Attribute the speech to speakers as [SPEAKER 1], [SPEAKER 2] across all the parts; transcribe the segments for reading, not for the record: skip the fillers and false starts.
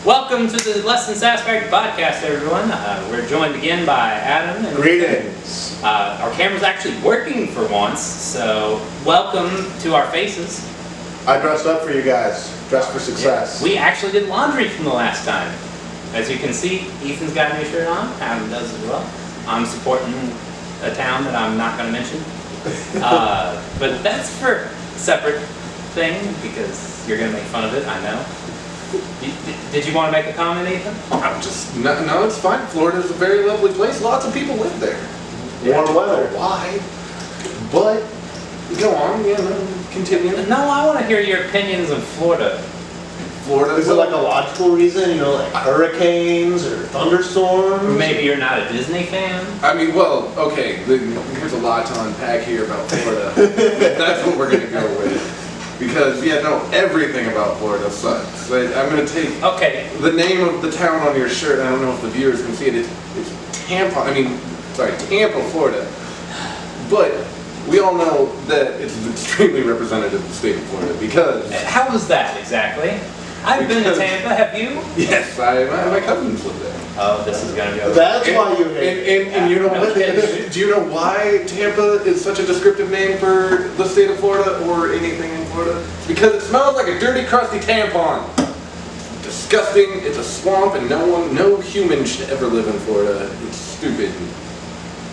[SPEAKER 1] Welcome to the Less Than Satisfactory podcast, everyone. We're joined again by Adam. And
[SPEAKER 2] Greetings.
[SPEAKER 1] Our camera's actually working for once, so welcome to our faces.
[SPEAKER 2] I dressed up for you guys. Dressed for success.
[SPEAKER 1] Yeah, we actually did laundry from the last time. As you can see, Ethan's got a new shirt on. Adam does as well. I'm supporting a town that I'm not going to mention. But that's for a separate thing, because you're going to make fun of it, I know. Did you want to make a comment, Ethan?
[SPEAKER 3] I'm just no, it's fine. Florida's a very lovely place. Lots of people live there.
[SPEAKER 2] Warm weather.
[SPEAKER 3] Why? But go on, continue.
[SPEAKER 1] No, I want to hear your opinions on Florida.
[SPEAKER 3] Florida
[SPEAKER 2] Is it like a logical reason? You know, like hurricanes or thunderstorms?
[SPEAKER 1] Maybe you're not a Disney fan?
[SPEAKER 3] I mean, well, okay. There's a lot to unpack here about Florida. That's what we're gonna go with. Because everything about Florida sucks. I'm gonna take the name of the town on your shirt. I don't know if the viewers can see it. It's Tampa, Florida. But we all know that it's extremely representative of the state of Florida because.
[SPEAKER 1] How was that exactly? I've been to Tampa. Have you?
[SPEAKER 3] Yes, my cousins live there.
[SPEAKER 1] Oh, this is gonna go.
[SPEAKER 2] That's why you hate it.
[SPEAKER 3] And you know what? Do you know why Tampa is such a descriptive name for the state of Florida or anything in Florida? It's because it smells like a dirty, crusty tampon. Disgusting. It's a swamp, and no human should ever live in Florida. It's stupid.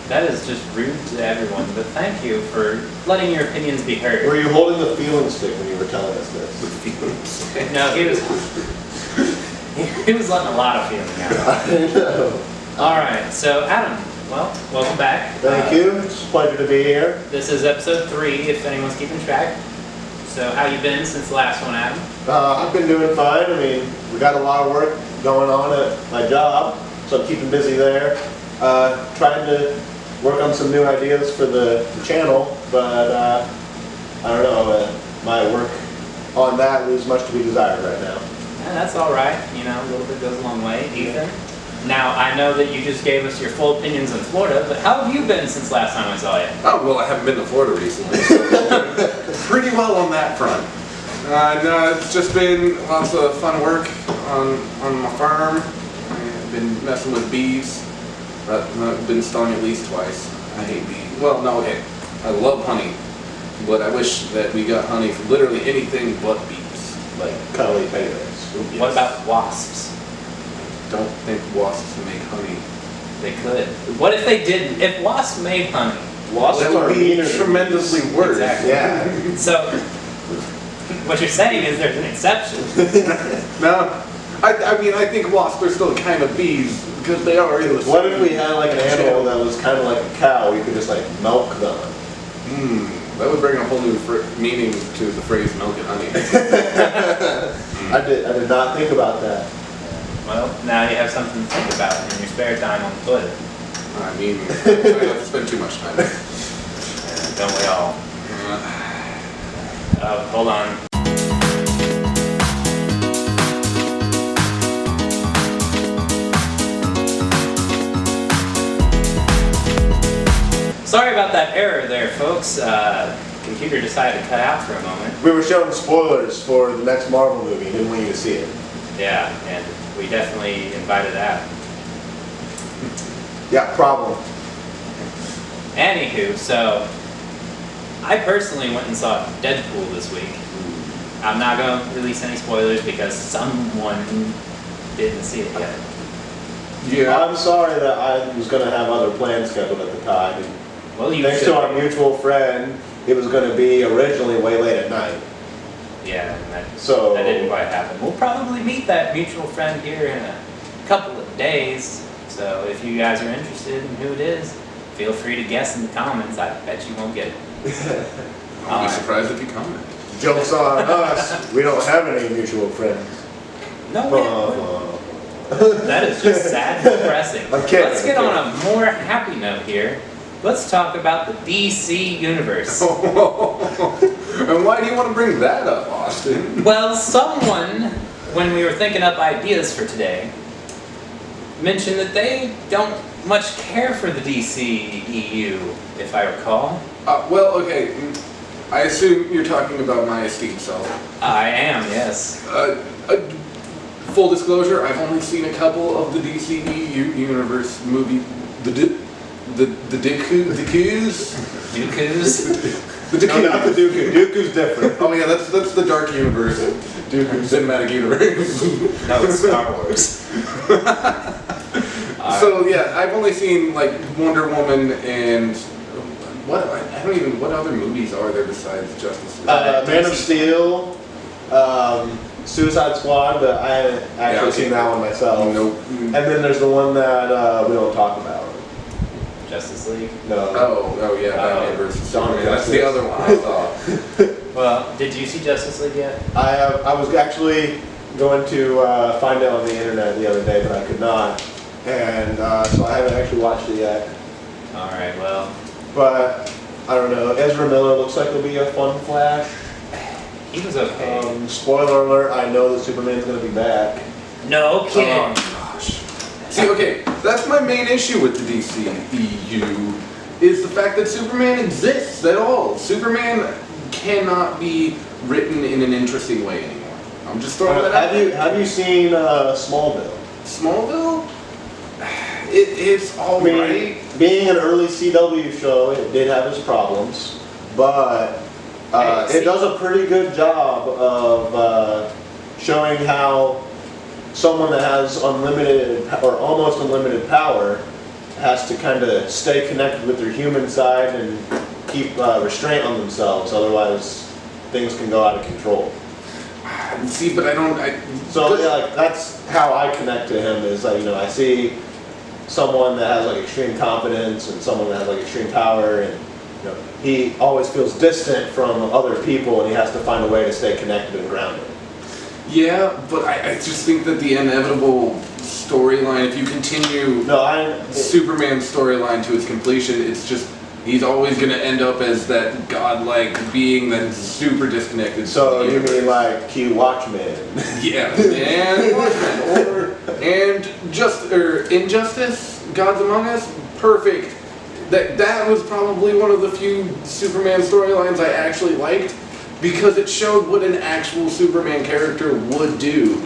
[SPEAKER 1] That is just rude to everyone. But thank you for letting your opinions be heard.
[SPEAKER 2] Were you holding the feeling stick when you were telling us this?
[SPEAKER 1] No, he was. He was letting a lot of feeling out.
[SPEAKER 2] I know.
[SPEAKER 1] All right, so Adam, well, welcome back.
[SPEAKER 2] Thank you. It's a pleasure to be here.
[SPEAKER 1] This is episode 3, if anyone's keeping track. So, how you been since the last one, Adam?
[SPEAKER 2] I've been doing fine. I mean, we got a lot of work going on at my job, so I'm keeping busy there. Trying to work on some new ideas for the channel, but I don't know. My work on that leaves much to be desired right now.
[SPEAKER 1] Yeah, that's all right. You know, a little bit goes a long way. Ethan? Now, I know that you just gave us your full opinions on Florida, but how have you been since last time I saw you?
[SPEAKER 3] Oh, well, I haven't been to Florida recently, so pretty well on that front. No, it's just been lots of fun work on my farm. I've been messing with bees. I've been stung at least twice. I hate bees. Well, no, okay. I love honey, but I wish that we got honey from literally anything but bees.
[SPEAKER 2] Like cuddly penguins.
[SPEAKER 1] Yes. What about wasps?
[SPEAKER 3] I don't think wasps make honey.
[SPEAKER 1] They could. What if they didn't? If wasps made honey?
[SPEAKER 2] Wasps
[SPEAKER 3] That
[SPEAKER 2] are
[SPEAKER 3] would be
[SPEAKER 2] meaner than
[SPEAKER 3] tremendously
[SPEAKER 2] bees.
[SPEAKER 3] worse.
[SPEAKER 1] Exactly.
[SPEAKER 2] Yeah.
[SPEAKER 1] So, what you're saying is there's an exception.
[SPEAKER 3] No, I mean, I think wasps are still kind of bees because they are in the
[SPEAKER 2] What if we had like an animal that was kind of like a cow? You could just like milk them.
[SPEAKER 3] That would bring a whole new meaning to the phrase milk and honey.
[SPEAKER 2] I did not think about that.
[SPEAKER 1] Well, now you have something to think about in your spare time on the toilet.
[SPEAKER 3] I mean, I don't have to spend too much time.
[SPEAKER 1] Don't we all? Hold on. Sorry about that error there, folks. Computer decided to cut out for a moment.
[SPEAKER 2] We were showing spoilers for the next Marvel movie. Didn't want you to see it.
[SPEAKER 1] Yeah, and we definitely invited Adam.
[SPEAKER 2] Yeah, problem.
[SPEAKER 1] Anywho, so I personally went and saw Deadpool this week. I'm not going to release any spoilers because someone didn't see it yet.
[SPEAKER 3] Yeah.
[SPEAKER 2] I'm sorry that I was going to have other plans scheduled at the time.
[SPEAKER 1] Well, you
[SPEAKER 2] Thanks
[SPEAKER 1] should.
[SPEAKER 2] to our mutual friend, it was going to be originally way late at night.
[SPEAKER 1] Yeah, and that didn't quite happen. We'll probably meet that mutual friend here in a couple of days. So if you guys are interested in who it is, feel free to guess in the comments. I bet you won't get it.
[SPEAKER 3] I'll be surprised if you comment.
[SPEAKER 2] Joke's on us. We don't have any mutual friends.
[SPEAKER 1] No, that is just sad and depressing.
[SPEAKER 2] I'm kidding.
[SPEAKER 1] Let's get on a more happy note here. Let's talk about the DC universe.
[SPEAKER 3] And why do you want to bring that up, Austin?
[SPEAKER 1] Well, someone, when we were thinking up ideas for today, mentioned that they don't much care for the DC EU, if I recall.
[SPEAKER 3] Well, okay. I assume you're talking about my esteemed self.
[SPEAKER 1] I am, yes.
[SPEAKER 3] full disclosure, I've only seen a couple of the DCEU universe movie, the Dooku's. The Dooku.
[SPEAKER 2] No, not the Dooku. Dooku's different.
[SPEAKER 3] Oh yeah, that's the Dark Universe. Dooku Cinematic Universe.
[SPEAKER 1] No, it's Star Wars.
[SPEAKER 3] So yeah, I've only seen like Wonder Woman and what what other movies are there besides Justice League?
[SPEAKER 2] Man of Steel, Suicide Squad, but I haven't actually seen that one myself.
[SPEAKER 3] Nope.
[SPEAKER 2] And then there's the one that we don't talk about.
[SPEAKER 1] Justice League?
[SPEAKER 2] No.
[SPEAKER 3] Oh yeah, Batman versus
[SPEAKER 2] Dawn of
[SPEAKER 3] Superman. That's
[SPEAKER 2] Justice.
[SPEAKER 3] the other one I saw.
[SPEAKER 1] Well, did you see Justice League yet?
[SPEAKER 2] I was actually going to find it on the internet the other day, but I could not. And so I haven't actually watched it yet.
[SPEAKER 1] Alright, well.
[SPEAKER 2] But, I don't know, Ezra Miller looks like it'll be a fun Flash.
[SPEAKER 1] He was okay.
[SPEAKER 2] Spoiler alert, I know that Superman's going to be back.
[SPEAKER 1] No kidding.
[SPEAKER 3] Oh gosh. See, okay, that's my main issue with the DCEU, is the fact that Superman exists at all. Superman cannot be written in an interesting way anymore. I'm just throwing that out there.
[SPEAKER 2] Have you seen Smallville?
[SPEAKER 3] Smallville? It's alright.
[SPEAKER 2] Being an early CW show, it did have its problems, but it does a pretty good job of showing how someone that has unlimited or almost unlimited power has to kind of stay connected with their human side and keep restraint on themselves, otherwise things can go out of control.
[SPEAKER 3] See, but
[SPEAKER 2] So yeah, like, that's how I connect to him, is like, I see someone that has like extreme confidence and someone that has like extreme power, and he always feels distant from other people, and he has to find a way to stay connected and grounded.
[SPEAKER 3] Yeah, but I just think that the inevitable storyline, if you continue Superman's storyline to its completion, it's just, he's always going to end up as that godlike being that's super disconnected.
[SPEAKER 2] So you mean like Q Watchmen?
[SPEAKER 3] Yeah, and Watchmen, and Injustice, Gods Among Us, perfect. That was probably one of the few Superman storylines I actually liked, because it showed what an actual Superman character would do,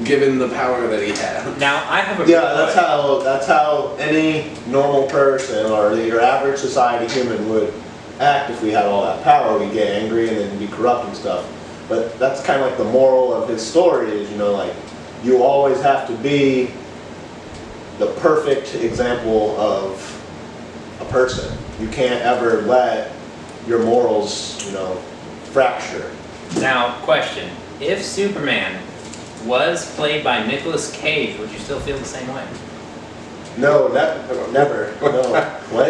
[SPEAKER 3] given the power that he had.
[SPEAKER 1] Now, I have a
[SPEAKER 2] that's how any normal person or your average society human would act if we had all that power. We'd get angry and then be corrupt and stuff. But that's kind of like the moral of his story is, like, you always have to be the perfect example of a person. You can't ever let your morals, fracture.
[SPEAKER 1] Now, question. If Superman was played by Nicolas Cage, would you still feel the same way?
[SPEAKER 2] No, never. No. What?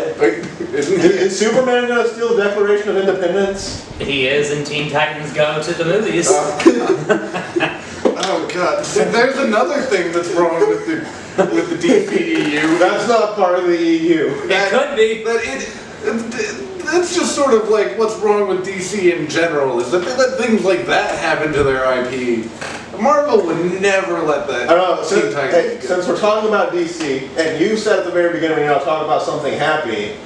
[SPEAKER 2] Is Superman going to steal the Declaration of Independence?
[SPEAKER 1] He is in Teen Titans Go to the movies.
[SPEAKER 3] Oh god. There's another thing that's wrong with the DCEU.
[SPEAKER 2] That's not part of the EU.
[SPEAKER 1] It could be.
[SPEAKER 3] That's just sort of like what's wrong with DC in general, is that they let things like that happen to their IP. Marvel would never let that.
[SPEAKER 2] I don't know, since we're talking about DC, and you said at the very beginning when you talk about something happy,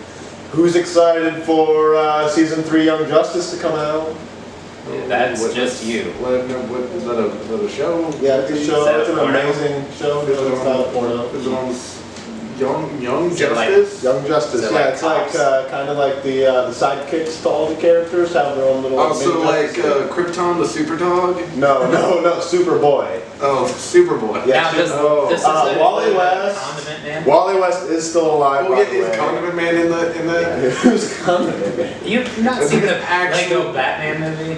[SPEAKER 2] who's excited for season 3 Young Justice to come out?
[SPEAKER 1] Yeah, that's just you.
[SPEAKER 3] Is that a show?
[SPEAKER 2] Yeah, it's a show. It's an amazing show. It's not a porno.
[SPEAKER 3] Is it on Young Justice?
[SPEAKER 2] Young Justice. Yeah, it's like kind of like the sidekicks to all the characters have their own little.
[SPEAKER 3] Also, like Krypton the Super Dog.
[SPEAKER 2] No, Superboy.
[SPEAKER 3] Oh, Superboy.
[SPEAKER 2] Yeah.
[SPEAKER 1] Now, this is
[SPEAKER 2] Wally West.
[SPEAKER 1] Condiment Man?
[SPEAKER 2] Wally West is still alive.
[SPEAKER 3] Oh yeah, is Condiment Man in the?
[SPEAKER 2] Yeah, who's Condiment Man?
[SPEAKER 1] You've not seen the
[SPEAKER 3] actual
[SPEAKER 1] Lego Batman movie?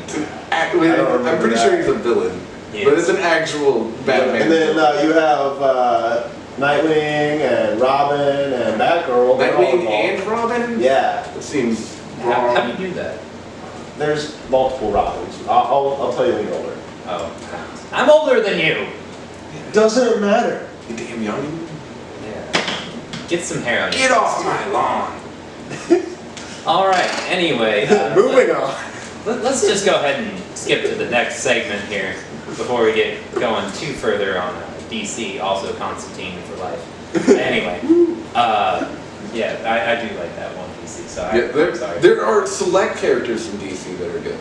[SPEAKER 3] I'm pretty sure he's a villain, but it's an actual Batman.
[SPEAKER 2] And then you have Nightwing and Robin and Batgirl.
[SPEAKER 3] Nightwing and Robin?
[SPEAKER 2] Yeah.
[SPEAKER 3] That seems wrong.
[SPEAKER 1] How do you do that?
[SPEAKER 2] There's multiple Robins. I'll tell you when you're older.
[SPEAKER 1] Oh. I'm older than you!
[SPEAKER 2] Doesn't matter.
[SPEAKER 3] You damn young.
[SPEAKER 1] Yeah. Get some hair on you.
[SPEAKER 3] Get off my lawn!
[SPEAKER 1] Alright, anyway.
[SPEAKER 2] Moving on.
[SPEAKER 1] Let's just go ahead and skip to the next segment here before we get going too further on DC, also Constantine for life. Anyway, yeah, I do like that one DC, so I'm sorry.
[SPEAKER 3] There are select characters from DC that are good.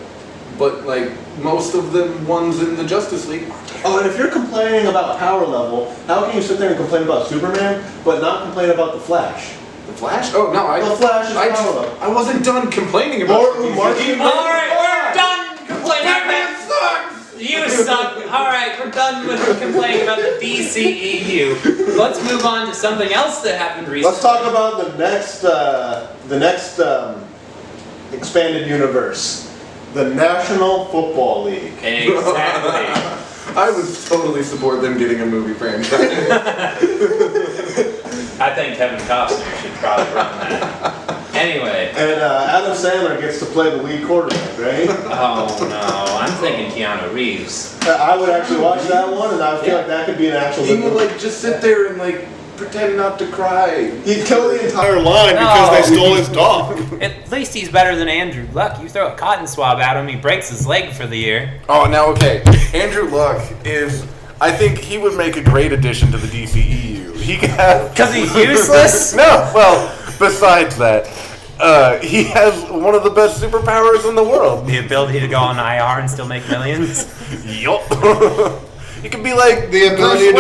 [SPEAKER 3] but like most of the ones in the Justice League.
[SPEAKER 2] Oh, and if you're complaining about power level, how can you sit there and complain about Superman, but not complain about the Flash?
[SPEAKER 3] The Flash? Oh no,
[SPEAKER 2] The Flash is power level.
[SPEAKER 3] I wasn't done complaining about.
[SPEAKER 1] Alright, we're done complaining about you suck. Alright, we're done with complaining about the DCEU. Let's move on to something else that happened recently.
[SPEAKER 2] Let's talk about the next expanded universe. The National Football League.
[SPEAKER 1] Exactly.
[SPEAKER 3] I would totally support them getting a movie franchise.
[SPEAKER 1] I think Kevin Costner should probably run that. Anyway.
[SPEAKER 2] And Adam Sandler gets to play the lead quarterback, right?
[SPEAKER 1] Oh no, I'm thinking Keanu Reeves.
[SPEAKER 2] I would actually watch that one, and I feel like that could be an actual.
[SPEAKER 3] He would like just sit there and like pretend not to cry.
[SPEAKER 2] He'd kill the entire line because they stole his dog.
[SPEAKER 1] At least he's better than Andrew Luck. You throw a cotton swab at him, he breaks his leg for the year.
[SPEAKER 3] Oh, now okay. Andrew Luck is. I think he would make a great addition to the DCEU. He could have.
[SPEAKER 1] Because he's useless?
[SPEAKER 3] No, well, besides that, he has one of the best superpowers in the world.
[SPEAKER 1] The ability to go on IR and still make millions?
[SPEAKER 3] Yup. He could be like
[SPEAKER 4] the ability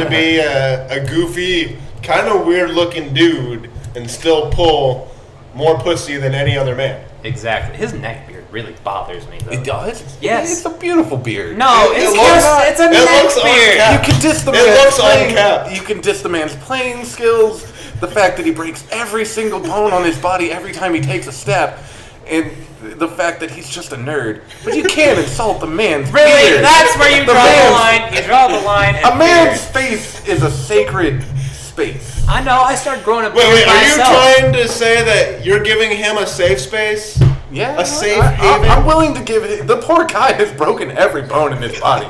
[SPEAKER 4] to be a goofy, kind of weird-looking dude and still pull more pussy than any other man.
[SPEAKER 1] Exactly. His neck beard really bothers me, though.
[SPEAKER 3] It does?
[SPEAKER 1] Yes.
[SPEAKER 3] It's a beautiful beard.
[SPEAKER 1] No, it's a neck beard.
[SPEAKER 3] You can diss the man's You can diss the man's playing skills, the fact that he breaks every single bone on his body every time he takes a step, and the fact that he's just a nerd. But you can't insult the man's
[SPEAKER 1] Really?
[SPEAKER 3] beard.
[SPEAKER 1] That's where you draw the line. You draw the line.
[SPEAKER 3] A man's face is a sacred space.
[SPEAKER 1] I know. I started growing up.
[SPEAKER 4] Wait, are you
[SPEAKER 1] myself.
[SPEAKER 4] trying to say that you're giving him a safe space?
[SPEAKER 3] Yeah.
[SPEAKER 4] A safe haven?
[SPEAKER 3] I'm willing to give it. The poor guy has broken every bone in his body.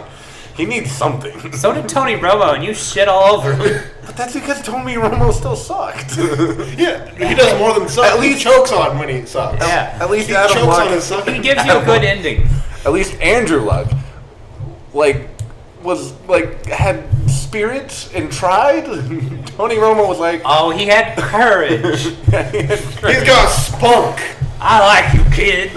[SPEAKER 3] He needs something.
[SPEAKER 1] So did Tony Romo, and you shit all over him.
[SPEAKER 3] But that's because Tony Romo still sucked.
[SPEAKER 4] Yeah, he does more than suck.
[SPEAKER 3] At least
[SPEAKER 4] he chokes on when he sucks.
[SPEAKER 1] Yeah.
[SPEAKER 3] At least
[SPEAKER 4] He
[SPEAKER 3] Adam
[SPEAKER 4] chokes
[SPEAKER 3] Luck,
[SPEAKER 4] on his sucking.
[SPEAKER 1] He gives you a good ending.
[SPEAKER 3] At least Andrew Luck, had spirit and tried. Tony Romo was like,
[SPEAKER 1] Oh, he had courage.
[SPEAKER 4] He's got spunk.
[SPEAKER 1] I like you, kid.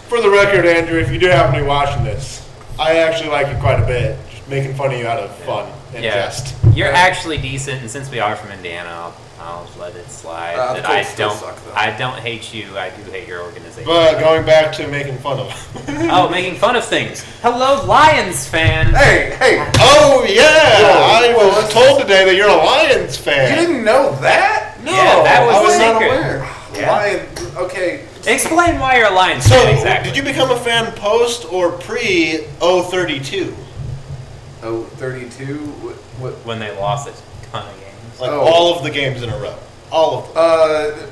[SPEAKER 4] For the record, Andrew, if you do happen to be watching this, I actually like you quite a bit. Just making fun of you out of fun and jest.
[SPEAKER 1] You're actually decent, and since we are from Indiana, I'll let it slide. That
[SPEAKER 3] the Colts still suck, though.
[SPEAKER 1] I don't hate you. I do hate your organization.
[SPEAKER 4] But going back to making fun of.
[SPEAKER 1] Oh, making fun of things. Hello, Lions fan.
[SPEAKER 3] hey.
[SPEAKER 4] Oh yeah,
[SPEAKER 3] Whoa,
[SPEAKER 4] I was told today that you're a Lions fan.
[SPEAKER 3] You didn't know that? No,
[SPEAKER 1] Yeah, that was
[SPEAKER 3] I was
[SPEAKER 1] a
[SPEAKER 3] not
[SPEAKER 1] secret.
[SPEAKER 3] aware.
[SPEAKER 1] Yeah.
[SPEAKER 3] Lion, okay.
[SPEAKER 1] Explain why you're a Lions
[SPEAKER 4] So,
[SPEAKER 1] fan exactly.
[SPEAKER 4] did you become a fan post or pre 032?
[SPEAKER 3] Oh, 32? What?
[SPEAKER 1] When they lost a ton of games.
[SPEAKER 4] Like all of the games in a row. All of them.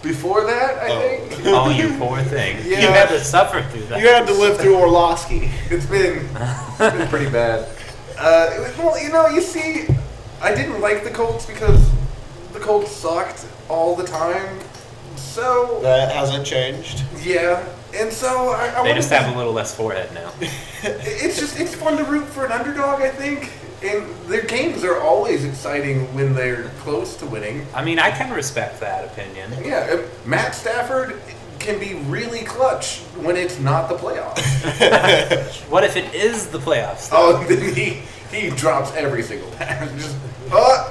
[SPEAKER 3] Before that, I think.
[SPEAKER 1] Oh, you poor thing.
[SPEAKER 3] Yeah.
[SPEAKER 1] You had to suffer through that.
[SPEAKER 4] You had to live through Orlovsky.
[SPEAKER 3] It's been pretty bad. Well, you see, I didn't like the Colts because the Colts sucked all the time. So
[SPEAKER 4] That hasn't changed.
[SPEAKER 3] yeah, and so I
[SPEAKER 1] They just have a little less forehead now.
[SPEAKER 3] it's fun to root for an underdog, I think, and their games are always exciting when they're close to winning.
[SPEAKER 1] I mean, I can respect that opinion.
[SPEAKER 3] Yeah, Matt Stafford can be really clutch when it's not the playoffs.
[SPEAKER 1] What if it is the playoffs?
[SPEAKER 3] Oh, then he drops every single pass. Just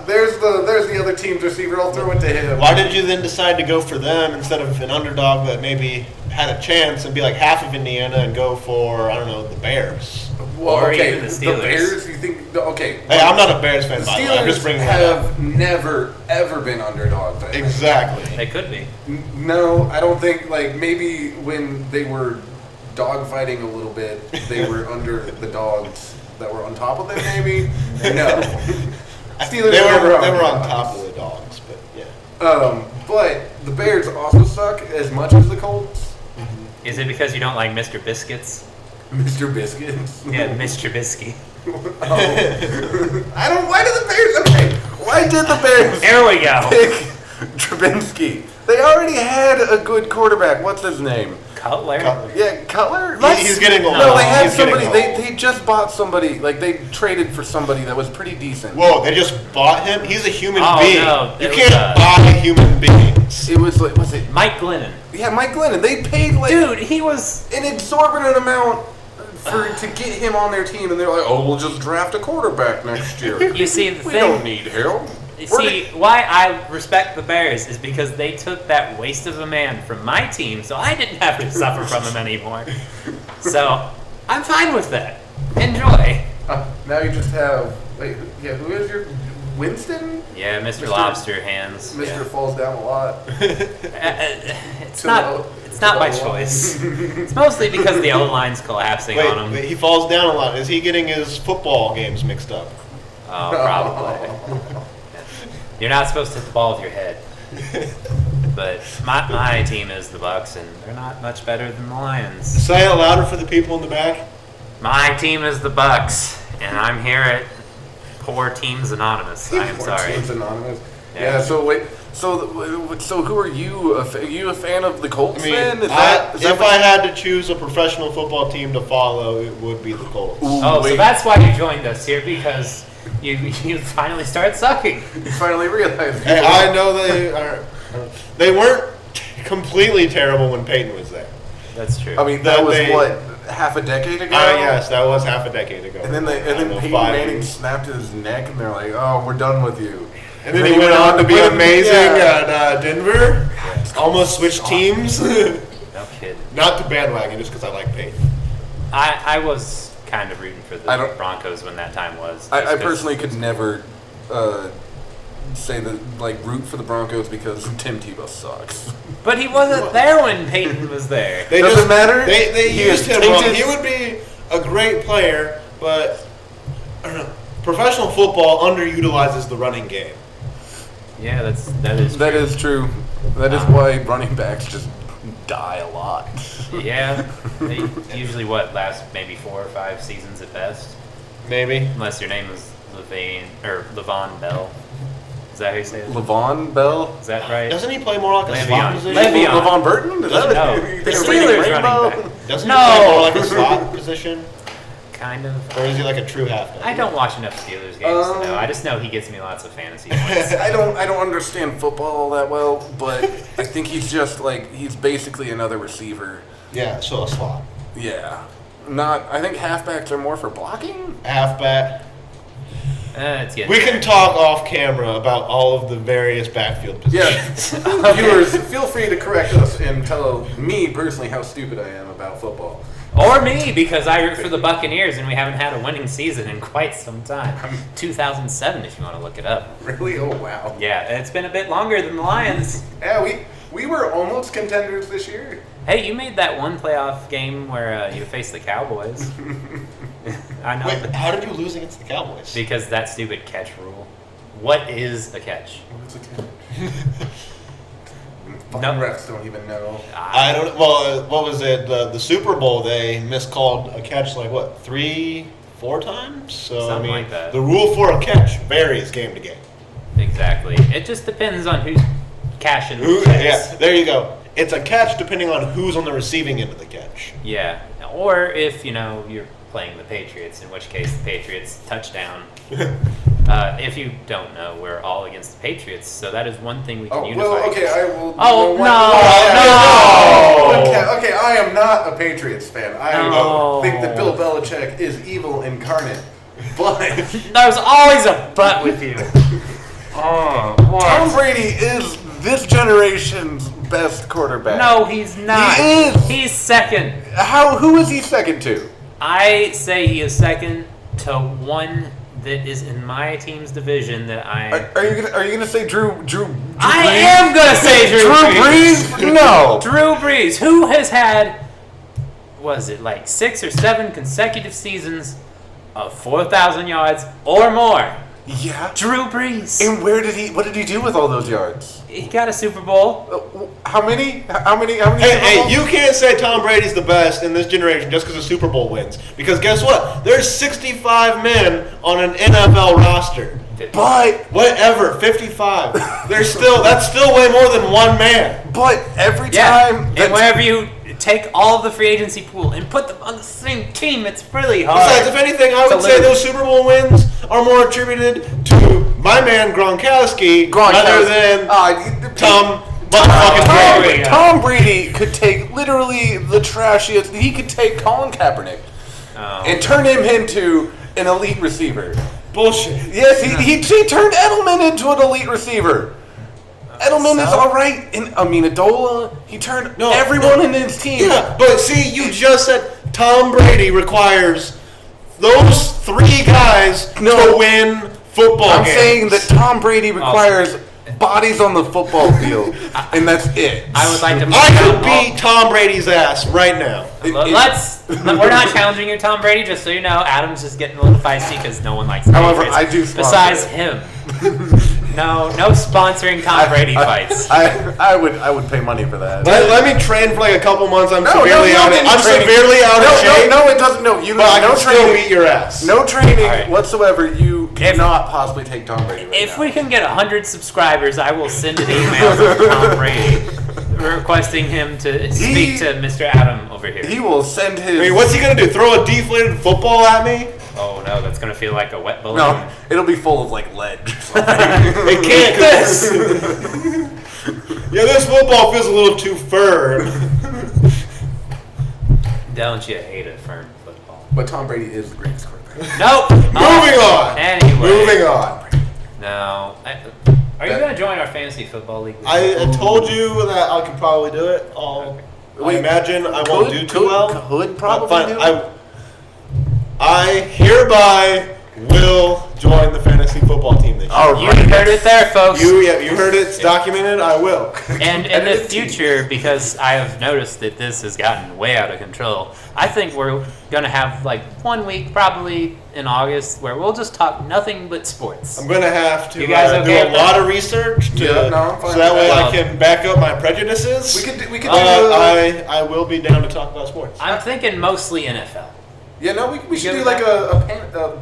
[SPEAKER 3] there's the other team's receiver. I'll throw it to him.
[SPEAKER 4] Why did you then decide to go for them instead of an underdog that maybe had a chance and be like half of Indiana and go for, I don't know, the Bears?
[SPEAKER 3] Well,
[SPEAKER 1] Or
[SPEAKER 3] okay,
[SPEAKER 1] even the Steelers.
[SPEAKER 3] Bears. You think? Okay.
[SPEAKER 4] Hey, I'm not a Bears fan,
[SPEAKER 3] The
[SPEAKER 4] by the way. I'm just
[SPEAKER 3] Steelers
[SPEAKER 4] bringing that up.
[SPEAKER 3] have never ever been underdogs. I think.
[SPEAKER 4] Exactly.
[SPEAKER 1] They could be.
[SPEAKER 3] No, I don't think. Like maybe when they were dogfighting a little bit, they were under the dogs that were on top of them. Maybe no. Steelers
[SPEAKER 4] They were on
[SPEAKER 3] underdogs.
[SPEAKER 4] top of the dogs, but yeah.
[SPEAKER 3] But the Bears also suck as much as the Colts.
[SPEAKER 1] Is it because you don't like Mr. Biscuits?
[SPEAKER 3] Mr. Biscuits.
[SPEAKER 1] Yeah, Mr. Biscuit.
[SPEAKER 3] I don't. Why did the Bears? Okay. Why did the Bears
[SPEAKER 1] There we go.
[SPEAKER 3] pick Trubinsky? They already had a good quarterback. What's his name?
[SPEAKER 1] Cutler?
[SPEAKER 3] Yeah, Cutler.
[SPEAKER 4] He's getting old.
[SPEAKER 3] No, they had
[SPEAKER 4] He's
[SPEAKER 3] somebody.
[SPEAKER 4] getting old.
[SPEAKER 3] They just bought somebody. Like they traded for somebody that was pretty decent.
[SPEAKER 4] Whoa, they just bought him? He's a human
[SPEAKER 1] Oh,
[SPEAKER 4] being.
[SPEAKER 1] no,
[SPEAKER 4] You
[SPEAKER 1] it
[SPEAKER 4] can't
[SPEAKER 1] was,
[SPEAKER 4] buy human beings.
[SPEAKER 3] It was like, was it?
[SPEAKER 1] Mike Glennon.
[SPEAKER 3] Yeah, Mike Glennon. They paid like
[SPEAKER 1] Dude, he was...
[SPEAKER 3] an exorbitant amount to get him on their team, and they're like, "Oh, we'll just draft a quarterback next year."
[SPEAKER 1] You see, the
[SPEAKER 3] We
[SPEAKER 1] thing...
[SPEAKER 3] don't need help.
[SPEAKER 1] See, why I respect the Bears is because they took that waste of a man from my team, so I didn't have to suffer from him anymore. So, I'm fine with that. Enjoy.
[SPEAKER 3] Now you just have. Wait, yeah, who is your Winston?
[SPEAKER 1] Yeah, Mr. Lobster Hands.
[SPEAKER 3] Mr.
[SPEAKER 1] Yeah.
[SPEAKER 3] falls down a lot.
[SPEAKER 1] It's not my choice. It's mostly because the O-line's collapsing on him.
[SPEAKER 4] Wait, he falls down a lot. Is he getting his football games mixed up?
[SPEAKER 1] Oh, probably. You're not supposed to hit the ball with your head. But my team is the Bucks, and they're not much better than the Lions.
[SPEAKER 4] Say it louder for the people in the back.
[SPEAKER 1] My team is the Bucks, and I'm here at Poor Teams Anonymous. I am
[SPEAKER 3] Poor
[SPEAKER 1] sorry.
[SPEAKER 3] Teams Anonymous.
[SPEAKER 1] Yeah.
[SPEAKER 3] Yeah. So wait. So who are you? Are you a fan of the Colts?
[SPEAKER 4] I mean,
[SPEAKER 3] then? Is
[SPEAKER 4] if I had to choose a professional football team to follow, it would be the Colts.
[SPEAKER 1] Oh, so that's why you joined us here, because you finally started sucking.
[SPEAKER 3] You finally realized.
[SPEAKER 4] Hey, I know they weren't completely terrible when Peyton was there.
[SPEAKER 1] That's true.
[SPEAKER 3] I mean, that was what, half a decade ago.
[SPEAKER 4] Yes, that was half a decade ago.
[SPEAKER 3] And then Peyton Manning snapped his neck, and they're like, "Oh, we're done with you."
[SPEAKER 4] And then he went on to be amazing
[SPEAKER 3] Yeah.
[SPEAKER 4] at Denver. Almost switched teams.
[SPEAKER 1] No kidding.
[SPEAKER 4] Not to bandwagon, just because I like Peyton.
[SPEAKER 1] I was kind of rooting for the
[SPEAKER 3] I don't-
[SPEAKER 1] Broncos when that time was.
[SPEAKER 3] I
[SPEAKER 1] just 'cause-
[SPEAKER 3] personally could never say that, like, root for the Broncos because Tim Tebow sucks.
[SPEAKER 1] But he wasn't there when Peyton was there.
[SPEAKER 4] They
[SPEAKER 3] Doesn't matter.
[SPEAKER 4] They
[SPEAKER 3] He
[SPEAKER 4] used
[SPEAKER 3] is
[SPEAKER 4] him wrong.
[SPEAKER 3] tainted.
[SPEAKER 4] He would be a great player, but I don't know. Professional football underutilizes the running game.
[SPEAKER 1] Yeah, that is true.
[SPEAKER 3] That is true. That is why running backs just die a lot.
[SPEAKER 1] Yeah, they usually last maybe 4 or 5 seasons at best,
[SPEAKER 4] Maybe.
[SPEAKER 1] unless your name is Levon Bell. Is that how you say it?
[SPEAKER 3] Levon Bell?
[SPEAKER 1] Is that right?
[SPEAKER 4] Doesn't he play more like a
[SPEAKER 1] Le'Veon.
[SPEAKER 4] slot position?
[SPEAKER 1] Le'Veon.
[SPEAKER 3] Levon Burton? Is that
[SPEAKER 1] No,
[SPEAKER 3] you
[SPEAKER 1] the
[SPEAKER 3] think I'm
[SPEAKER 1] Steelers
[SPEAKER 3] reading Rainbow?
[SPEAKER 1] running back.
[SPEAKER 4] Doesn't
[SPEAKER 1] No.
[SPEAKER 4] he play more like a slot position?
[SPEAKER 1] Kind of.
[SPEAKER 4] Or is he like a true halfback?
[SPEAKER 1] I don't watch enough Steelers games to know. I just know he gets me lots of fantasy points.
[SPEAKER 3] I don't understand football all that well, but I think he's just like he's basically another receiver.
[SPEAKER 4] Yeah, so a slot.
[SPEAKER 3] Yeah. I think halfbacks are more for blocking.
[SPEAKER 4] Halfback.
[SPEAKER 1] It's getting
[SPEAKER 4] We
[SPEAKER 1] there.
[SPEAKER 4] can talk off camera about all of the various backfield positions.
[SPEAKER 3] Yeah. Viewers, feel free to correct us and tell me personally how stupid I am about football.
[SPEAKER 1] Or me, because I root for the Buccaneers and we haven't had a winning season in quite some time. 2007, if you want to look it up.
[SPEAKER 3] Really? Oh wow.
[SPEAKER 1] Yeah, it's been a bit longer than the Lions.
[SPEAKER 3] Yeah, we were almost contenders this year.
[SPEAKER 1] Hey, you made that one playoff game where you faced the Cowboys. I know.
[SPEAKER 4] Wait, how did you lose against the Cowboys?
[SPEAKER 1] Because that stupid catch rule. What is a catch?
[SPEAKER 3] Fucking
[SPEAKER 1] No.
[SPEAKER 3] refs don't even know.
[SPEAKER 4] I don't. Well, what was it? The Super Bowl they miscalled a catch like what 3-4 times. So
[SPEAKER 1] Something
[SPEAKER 4] I mean,
[SPEAKER 1] like that.
[SPEAKER 4] the rule for a catch varies game to game.
[SPEAKER 1] Exactly. It just depends on who's cashing the
[SPEAKER 4] Who?
[SPEAKER 1] checks.
[SPEAKER 4] Yeah, there you go. It's a catch depending on who's on the receiving end of the catch.
[SPEAKER 1] Yeah. Or if, you're playing the Patriots, in which case the Patriots touchdown. If you don't know, we're all against the Patriots, so that is one thing we can unify.
[SPEAKER 3] Well, okay, I will.
[SPEAKER 1] Oh,
[SPEAKER 3] no! Okay, I am not a Patriots fan. I
[SPEAKER 1] No.
[SPEAKER 3] think that Bill Belichick is evil incarnate. But
[SPEAKER 1] There's always a but with you. Oh,
[SPEAKER 3] Tom Brady is this generation's best quarterback.
[SPEAKER 1] No, he's not.
[SPEAKER 3] He is.
[SPEAKER 1] He's second.
[SPEAKER 3] Who is he second to?
[SPEAKER 1] I say he is second to one that is in my team's division that
[SPEAKER 3] Are you gonna say Drew
[SPEAKER 1] I
[SPEAKER 3] Brees?
[SPEAKER 1] am gonna say Drew
[SPEAKER 3] Brees? No.
[SPEAKER 1] Drew Brees, who has had, was it like 6 or 7 consecutive seasons of 4,000 yards or more?
[SPEAKER 3] Yeah.
[SPEAKER 1] Drew Brees.
[SPEAKER 3] And what did he do with all those yards?
[SPEAKER 1] He got a Super Bowl.
[SPEAKER 3] How many?
[SPEAKER 4] Hey, you can't say Tom Brady's the best in this generation just because the Super Bowl wins. Because guess what? There's 65 men on an NFL roster.
[SPEAKER 3] But
[SPEAKER 4] Whatever, 55. That's still way more than one man.
[SPEAKER 3] every
[SPEAKER 1] Yeah,
[SPEAKER 3] time
[SPEAKER 1] and whenever you could take all of the free agency pool and put them on the same team. It's really hard.
[SPEAKER 4] Besides, if anything, I would say those Super Bowl wins are more attributed to my man Gronkowski rather than Tom Brady.
[SPEAKER 5] Tom Brady could take literally the trashiest. He could take Colin Kaepernick and turn him into an elite receiver.
[SPEAKER 4] Bullshit.
[SPEAKER 5] Yes, he turned Edelman into an elite receiver. Edelman is all right. Adola, he turned everyone in his team.
[SPEAKER 4] Yeah, but see, you just said Tom Brady requires those 3 guys to win football games.
[SPEAKER 5] I'm saying that Tom Brady requires bodies on the football field, and that's it.
[SPEAKER 1] I would like to.
[SPEAKER 4] I could beat Tom Brady's ass right now.
[SPEAKER 1] We're not challenging you, Tom Brady. Just so you know, Adam's just getting a little feisty because no one likes him.
[SPEAKER 5] However, I do.
[SPEAKER 1] Besides him, no sponsoring Tom Brady fights.
[SPEAKER 5] I would pay money for that.
[SPEAKER 4] Let me train for like a couple months. I'm severely out of shape.
[SPEAKER 5] No, it doesn't. No,
[SPEAKER 4] but I can still beat your ass.
[SPEAKER 5] No training whatsoever. You cannot possibly take Tom Brady.
[SPEAKER 1] If we can get 100 subscribers, I will send an email to Tom Brady requesting him to speak to Mr. Adam over here.
[SPEAKER 5] He will send his.
[SPEAKER 4] I mean, what's he gonna do? Throw a deflated football at me?
[SPEAKER 1] Oh no, that's gonna feel like a wet balloon.
[SPEAKER 5] No, it'll be full of like lead.
[SPEAKER 4] It can't. This. Yeah, this football feels a little too firm.
[SPEAKER 1] Don't you hate a firm football?
[SPEAKER 5] But Tom Brady is the greatest quarterback.
[SPEAKER 1] Nope.
[SPEAKER 4] Moving on.
[SPEAKER 1] Anyway.
[SPEAKER 4] Moving on.
[SPEAKER 1] No. Are you going to join our fantasy football league?
[SPEAKER 4] I told you that I could probably do it. I imagine I won't do too well.
[SPEAKER 5] Could probably do it.
[SPEAKER 4] I hereby will join the fantasy football team this year.
[SPEAKER 1] You heard it there, folks.
[SPEAKER 4] You heard it. It's documented. I will.
[SPEAKER 1] And in the future, because I have noticed that this has gotten way out of control, I think we're going to have like 1 week, probably in August, where we'll just talk nothing but sports.
[SPEAKER 4] I'm going to have to
[SPEAKER 1] You guys okay
[SPEAKER 4] do a lot of research so
[SPEAKER 5] I'm
[SPEAKER 4] that way I can back up my prejudices.
[SPEAKER 5] We could
[SPEAKER 4] I will be down to talk about sports.
[SPEAKER 1] I'm thinking mostly NFL.
[SPEAKER 5] Yeah, no, we should do like a
[SPEAKER 4] panel.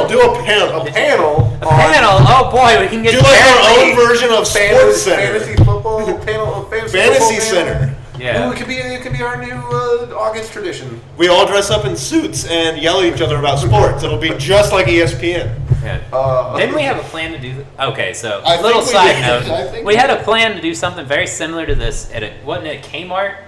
[SPEAKER 4] Do a panel.
[SPEAKER 5] A panel.
[SPEAKER 1] Oh boy, we can get
[SPEAKER 4] do like our own version of Sports Center.
[SPEAKER 5] Fantasy football panel.
[SPEAKER 4] Fantasy Center.
[SPEAKER 1] Yeah.
[SPEAKER 5] Ooh, it could be our new August tradition.
[SPEAKER 4] We all dress up in suits and yell at each other about sports. It'll be just like ESPN.
[SPEAKER 1] Yeah. Didn't we have a plan to do that? Okay, so
[SPEAKER 4] I
[SPEAKER 1] little
[SPEAKER 4] think we
[SPEAKER 1] side
[SPEAKER 4] did.
[SPEAKER 1] note. We had a plan to do something very similar to this wasn't it Kmart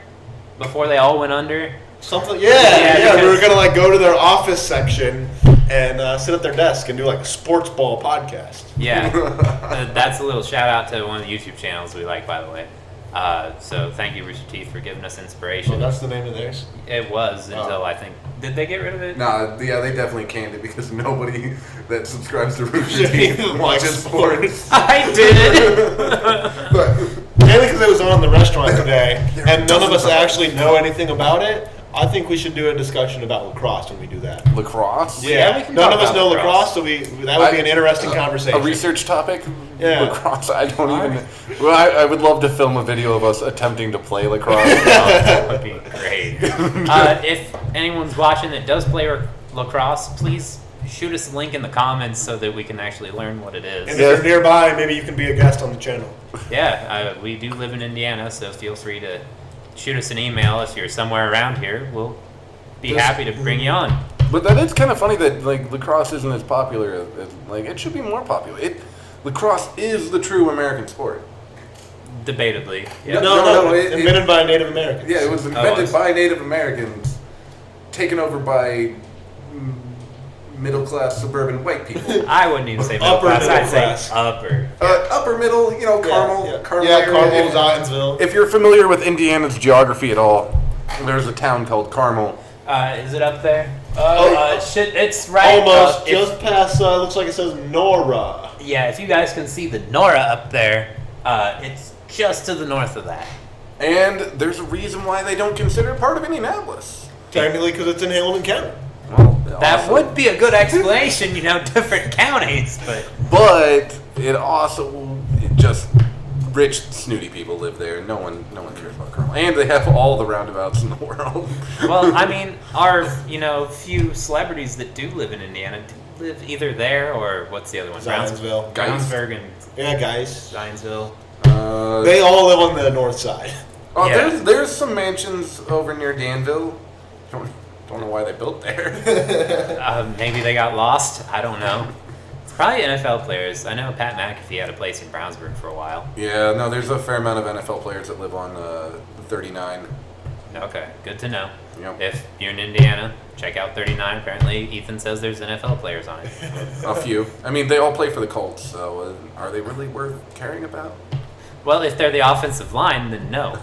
[SPEAKER 1] before they all went under?
[SPEAKER 4] Something, yeah. We
[SPEAKER 1] because-
[SPEAKER 4] were gonna like go to their office section and sit at their desk and do like a sports ball podcast.
[SPEAKER 1] Yeah, that's a little shout out to one of the YouTube channels we like, by the way. So thank you, Rooster Teeth, for giving us inspiration.
[SPEAKER 4] Oh, that's the name of theirs.
[SPEAKER 1] It was until I think did they get rid of it?
[SPEAKER 5] Nah, yeah, they definitely canned it because nobody that subscribes to Rooster Teeth watches sports.
[SPEAKER 1] I did.
[SPEAKER 4] But mainly because it was on the restaurant today, and none of us actually know anything about it. I think we should do a discussion about lacrosse when we do that.
[SPEAKER 5] Lacrosse?
[SPEAKER 1] Yeah, we can
[SPEAKER 4] none
[SPEAKER 1] talk
[SPEAKER 4] of us
[SPEAKER 1] about
[SPEAKER 4] know
[SPEAKER 1] lacrosse.
[SPEAKER 4] lacrosse, so that would be an interesting conversation.
[SPEAKER 5] A research topic?
[SPEAKER 4] Yeah.
[SPEAKER 5] Lacrosse, I don't even... Well, I would love to film a video of us attempting to play lacrosse.
[SPEAKER 1] That would be great. If anyone's watching that does play lacrosse, please shoot us a link in the comments so that we can actually learn what it is.
[SPEAKER 4] And if you're nearby, maybe you can be a guest on the channel.
[SPEAKER 1] Yeah, we do live in Indiana, so feel free to shoot us an email if you're somewhere around here. We'll be happy to bring you on.
[SPEAKER 5] But that is kind of funny that like lacrosse isn't as popular as like it should be more popular. Lacrosse is the true American sport.
[SPEAKER 1] Debatably. Yeah.
[SPEAKER 5] No,
[SPEAKER 4] invented by Native Americans.
[SPEAKER 5] Yeah, it was invented by Native Americans, taken over by middle-class suburban white people.
[SPEAKER 1] I wouldn't even say middle
[SPEAKER 4] Upper
[SPEAKER 1] class.
[SPEAKER 4] middle
[SPEAKER 1] I'd
[SPEAKER 4] class.
[SPEAKER 1] say upper.
[SPEAKER 5] Upper middle, Carmel.
[SPEAKER 4] Yeah,
[SPEAKER 5] Carmel,
[SPEAKER 4] Carmel, Zionsville.
[SPEAKER 5] If you're familiar with Indiana's geography at all, there's a town called Carmel.
[SPEAKER 1] Is it up there? It's right
[SPEAKER 4] Almost,
[SPEAKER 1] just
[SPEAKER 4] past, looks like it says Nora.
[SPEAKER 1] Yeah, if you guys can see the Nora up there, it's just to the north of that.
[SPEAKER 5] And there's a reason why they don't consider it part of Indianapolis.
[SPEAKER 4] Technically, because it's in Hamilton County.
[SPEAKER 5] Well,
[SPEAKER 1] That would be a good explanation, different counties, but...
[SPEAKER 5] But it also just rich, snooty people live there. No one cares about Carmel, and they have all the roundabouts in the world.
[SPEAKER 1] Well, I mean, our few celebrities that do live in Indiana do live either there or what's the other one?
[SPEAKER 4] Zionsville.
[SPEAKER 1] Brownsburg and
[SPEAKER 4] Yeah, guys.
[SPEAKER 1] Zionsville.
[SPEAKER 4] They all live on the north side.
[SPEAKER 3] Oh,
[SPEAKER 1] Yeah.
[SPEAKER 3] there's some mansions over near Danville. Don't know why they built there.
[SPEAKER 1] Maybe they got lost. I don't know. It's probably NFL players. I know Pat McAfee had a place in Brownsburg for a while.
[SPEAKER 3] Yeah, no, there's a fair amount of NFL players that live on 39.
[SPEAKER 1] Okay, good to know.
[SPEAKER 3] Yep.
[SPEAKER 1] If you're in Indiana, check out 39. Apparently, Ethan says there's NFL players on it.
[SPEAKER 3] A few. I mean, they all play for the Colts, so are they really worth caring about?
[SPEAKER 1] Well, if they're the offensive line, then no.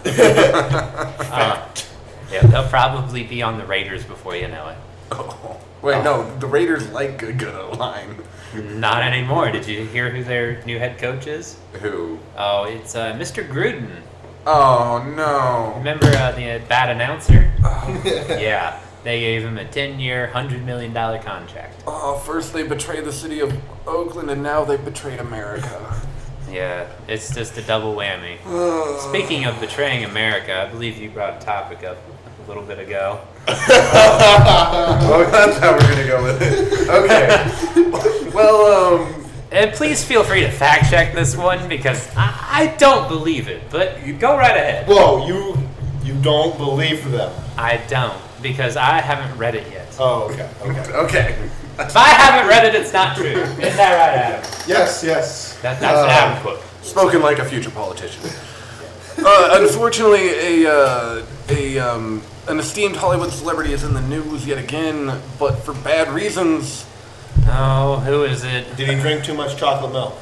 [SPEAKER 1] Yeah, they'll probably be on the Raiders before you know it.
[SPEAKER 3] Oh. Wait, no, the Raiders like a good O-line.
[SPEAKER 1] Not anymore. Did you hear who their new head coach is?
[SPEAKER 3] Who?
[SPEAKER 1] Oh, it's Mr. Gruden.
[SPEAKER 3] Oh, no.
[SPEAKER 1] Remember the bad announcer? Yeah, they gave him a 10-year, $100 million contract.
[SPEAKER 3] Oh, first they betrayed the city of Oakland, and now they betrayed America.
[SPEAKER 1] Yeah, it's just a double whammy. Speaking of betraying America, I believe you brought a topic up a little bit ago.
[SPEAKER 3] Oh, that's how we're gonna go with it. Okay. Well,
[SPEAKER 1] And please feel free to fact check this one because I don't believe it, but you go right ahead.
[SPEAKER 4] Whoa, you don't believe them?
[SPEAKER 1] I don't because I haven't read it yet.
[SPEAKER 4] Oh, okay.
[SPEAKER 3] okay.
[SPEAKER 1] If I haven't read it, it's not true. Isn't that right, Adam?
[SPEAKER 4] Yes.
[SPEAKER 1] That's an Adam quote.
[SPEAKER 3] Spoken like a future politician. Unfortunately, an esteemed Hollywood celebrity is in the news yet again, but for bad reasons.
[SPEAKER 1] Oh, who is it?
[SPEAKER 4] Did he drink too much chocolate milk?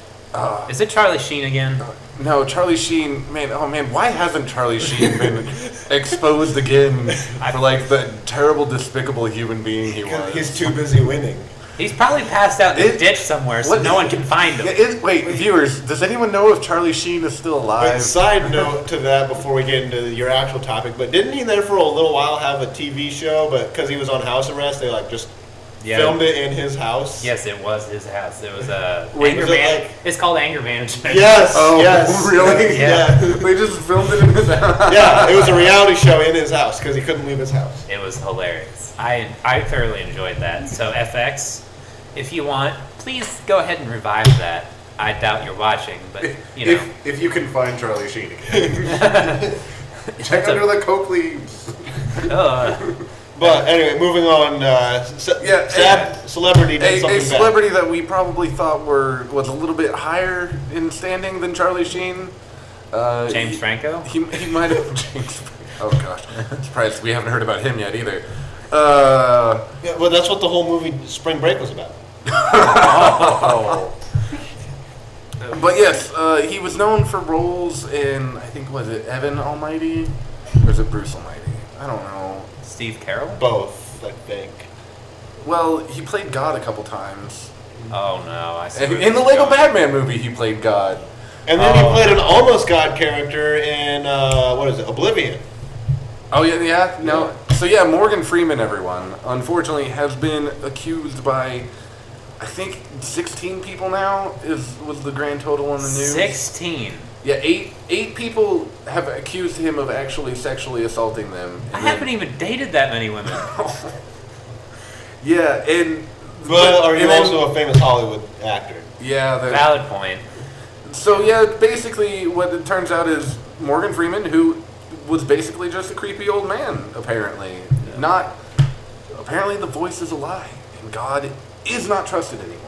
[SPEAKER 1] Is it Charlie Sheen again?
[SPEAKER 3] No, Charlie Sheen, man, why hasn't Charlie Sheen been exposed again for like the terrible, despicable human being he was?
[SPEAKER 4] He's too busy winning.
[SPEAKER 1] He's probably passed out in a ditch somewhere so no one can find him.
[SPEAKER 3] Wait, viewers, does anyone know if Charlie Sheen is still alive?
[SPEAKER 4] But side note to that before we get into your actual topic, but didn't he there for a little while have a TV show, but because he was on house arrest, they like just filmed it in his house?
[SPEAKER 1] Yes, it was his house. It was
[SPEAKER 4] Wait, was it
[SPEAKER 1] it's called anger management.
[SPEAKER 4] Yes.
[SPEAKER 3] Oh,
[SPEAKER 4] yes.
[SPEAKER 3] really?
[SPEAKER 1] Yeah.
[SPEAKER 3] They just filmed it in his house.
[SPEAKER 4] Yeah, it was a reality show in his house because he couldn't leave his house.
[SPEAKER 1] It was hilarious. I thoroughly enjoyed that. So FX, if you want, please go ahead and revive that. I doubt you're watching, but you know.
[SPEAKER 3] If you can find Charlie Sheen again. Check under the coke leaves.
[SPEAKER 4] But anyway, moving on. Sad celebrity did something
[SPEAKER 3] A
[SPEAKER 4] bad.
[SPEAKER 3] celebrity that we probably thought was a little bit higher in standing than Charlie Sheen.
[SPEAKER 1] James Franco?
[SPEAKER 3] He might have James. Oh gosh, surprised we haven't heard about him yet either.
[SPEAKER 4] Yeah, well, that's what the whole movie Spring Break was about.
[SPEAKER 3] But yes, he was known for roles in, I think, was it Evan Almighty? Or is it Bruce Almighty? I don't know.
[SPEAKER 1] Steve Carell?
[SPEAKER 4] Both, I think.
[SPEAKER 3] Well, he played God a couple times.
[SPEAKER 1] Oh no, I see.
[SPEAKER 3] And in the Lego Batman movie, he played God.
[SPEAKER 4] And then he played an almost God character in, Oblivion.
[SPEAKER 3] Oh, yeah, no. So yeah, Morgan Freeman, everyone, unfortunately has been accused by, I think, 16 people now was the grand total on the news.
[SPEAKER 1] 16?
[SPEAKER 3] Yeah, eight people have accused him of actually sexually assaulting them.
[SPEAKER 1] I haven't even dated that many women.
[SPEAKER 3] Yeah, and...
[SPEAKER 4] But are you also a famous Hollywood actor?
[SPEAKER 3] Yeah.
[SPEAKER 1] Valid point.
[SPEAKER 3] So yeah, basically what it turns out is Morgan Freeman, who was basically just a creepy old man, apparently. Apparently the voice is a lie, and God is not trusted anymore.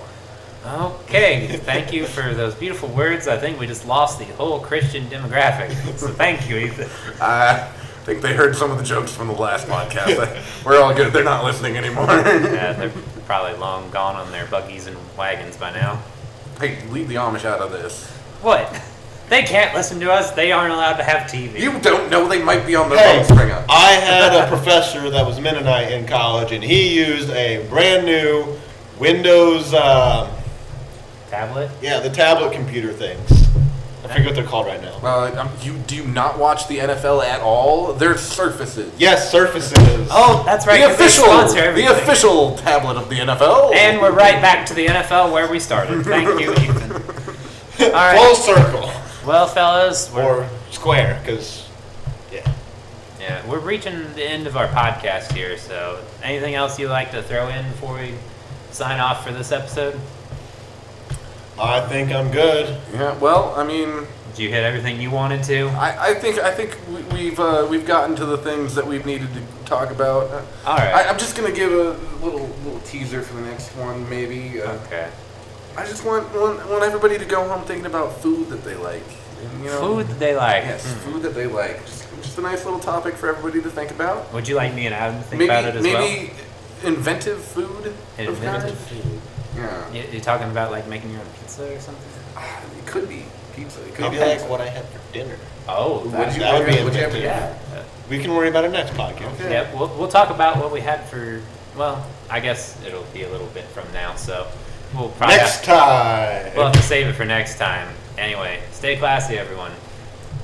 [SPEAKER 1] Okay, thank you for those beautiful words. I think we just lost the whole Christian demographic. So thank you, Ethan.
[SPEAKER 3] I think they heard some of the jokes from the last podcast. We're all good. They're not listening anymore.
[SPEAKER 1] Yeah, they're probably long gone on their buggies and wagons by now.
[SPEAKER 3] Hey, leave the Amish out of this.
[SPEAKER 1] What? They can't listen to us. They aren't allowed to have TV.
[SPEAKER 3] You don't know they might be on their phone, Springer.
[SPEAKER 4] I had a professor that was Mennonite in college, and he used a brand new Windows...
[SPEAKER 1] tablet?
[SPEAKER 4] Yeah, the tablet computer things. I forget what they're called right now.
[SPEAKER 3] Do you not watch the NFL at all? They're Surfaces.
[SPEAKER 4] Yes, Surfaces.
[SPEAKER 1] Oh, that's right.
[SPEAKER 3] The official tablet of the NFL.
[SPEAKER 1] And we're right back to the NFL where we started. Thank you, Ethan. All right.
[SPEAKER 4] Full circle.
[SPEAKER 1] Well, fellas,
[SPEAKER 4] or square, because
[SPEAKER 1] yeah, we're reaching the end of our podcast here. So, anything else you'd like to throw in before we sign off for this episode?
[SPEAKER 4] I think I'm good.
[SPEAKER 3] Yeah, well, I mean,
[SPEAKER 1] Did you hit everything you wanted to?
[SPEAKER 5] I think we've gotten to the things that we've needed to talk about.
[SPEAKER 1] All right.
[SPEAKER 5] I'm just gonna give a little teaser for the next one, maybe.
[SPEAKER 1] Okay.
[SPEAKER 5] I just want everybody to go home thinking about food that they like. And,
[SPEAKER 1] Food that they like.
[SPEAKER 5] Yes, food that they like. Just a nice little topic for everybody to think about.
[SPEAKER 1] Would you like me and Adam to think about it as well?
[SPEAKER 5] Maybe inventive food.
[SPEAKER 1] Inventive food.
[SPEAKER 5] Yeah.
[SPEAKER 1] You're talking about like making your own pizza or something?
[SPEAKER 5] It could be pizza. It could
[SPEAKER 4] Maybe
[SPEAKER 5] be
[SPEAKER 4] like what I had for dinner.
[SPEAKER 1] Oh,
[SPEAKER 5] What'd you
[SPEAKER 4] that would be
[SPEAKER 5] what'd you have for
[SPEAKER 4] inventive.
[SPEAKER 5] dinner?
[SPEAKER 1] yeah.
[SPEAKER 4] We can worry about it next podcast.
[SPEAKER 5] Okay.
[SPEAKER 1] Yeah, we'll talk about what we had for. Well, I guess it'll be a little bit from now, so we'll probably
[SPEAKER 4] Next time.
[SPEAKER 1] we'll have to save it for next time. Anyway, stay classy, everyone,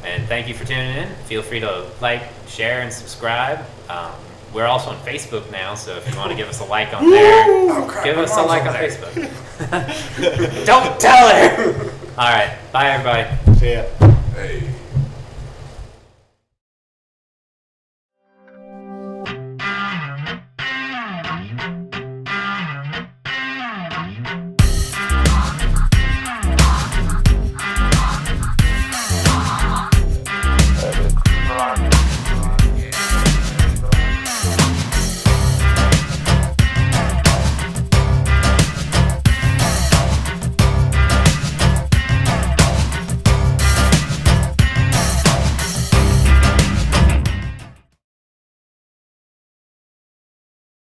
[SPEAKER 1] and thank you for tuning in. Feel free to like, share, and subscribe. We're also on Facebook now, so if you want to give us a like on there, give us a like on Facebook. Don't tell her. All right, bye everybody.
[SPEAKER 4] See ya.
[SPEAKER 5] Hey.